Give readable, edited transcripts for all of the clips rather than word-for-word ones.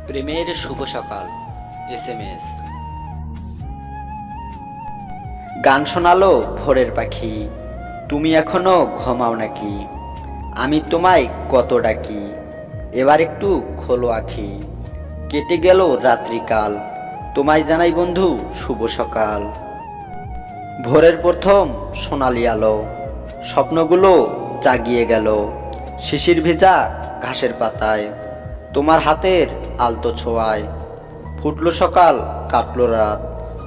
প্রেমের শুভ সকাল SMS। গান শোনালো ভোরের পাখি, তুমি এখনো ঘুমাও নাকি? আমি তোমায় কত ডাকি, এবার একটু খোলো আখি। কেটে গেল রাত্রিকাল, তোমায় জানাই বন্ধু শুভ সকাল। ভোরের প্রথম সোনালি আলো স্বপ্নগুলো জাগিয়ে গেল। শিশির ভেজা ঘাসের পাতায় তোমার হাতের আলতো ছোঁয়ায় ফুটলো সকাল, কাটলো রাত,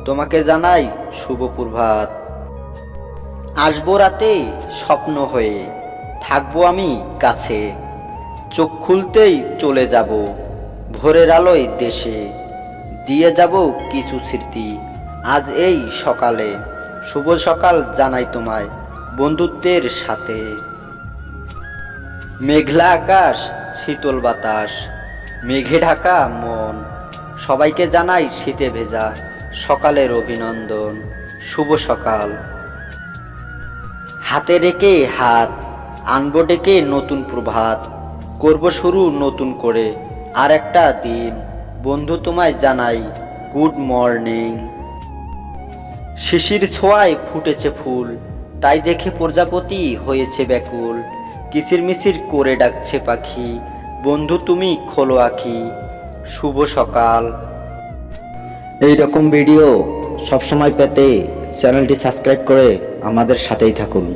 তোমাকে জানাই শুভ প্রভাত। আসবো রাতে স্বপ্ন হয়ে, থাকবো আমি কাছে, চোখ খুলতেই চলে যাব ভোরের আলোয় দেশে। দিয়ে যাব কিছু স্মৃতি আজ এই সকালে, শুভ সকাল জানাই তোমায় বন্ধুত্বের সাথে। মেঘলা আকাশ, শীতল বাতাস, মেঘে ঢাকা মন, সবাইকে জানাই শীতে ভেজা সকালের অভিনন্দন। শুভ সকাল। হাতে রেখে হাত, আনবো ডেকে নতুন প্রভাত, করব শুরু নতুন করে আর একটা দিন। বন্ধু তোমায় জানাই গুড মর্নিং। শিশির ছোঁয়ায় ফুটেছে ফুল, তাই দেখে প্রজাপতি হয়েছে ব্যাকুল। কিচিরমিচির করে ডাকছে পাখি, বন্ধু তুমি খোলো আখি। শুভ সকাল। এই রকম ভিডিও সবসময় পেতে চ্যানেলটি সাবস্ক্রাইব করে আমাদের সাথেই থাকুন।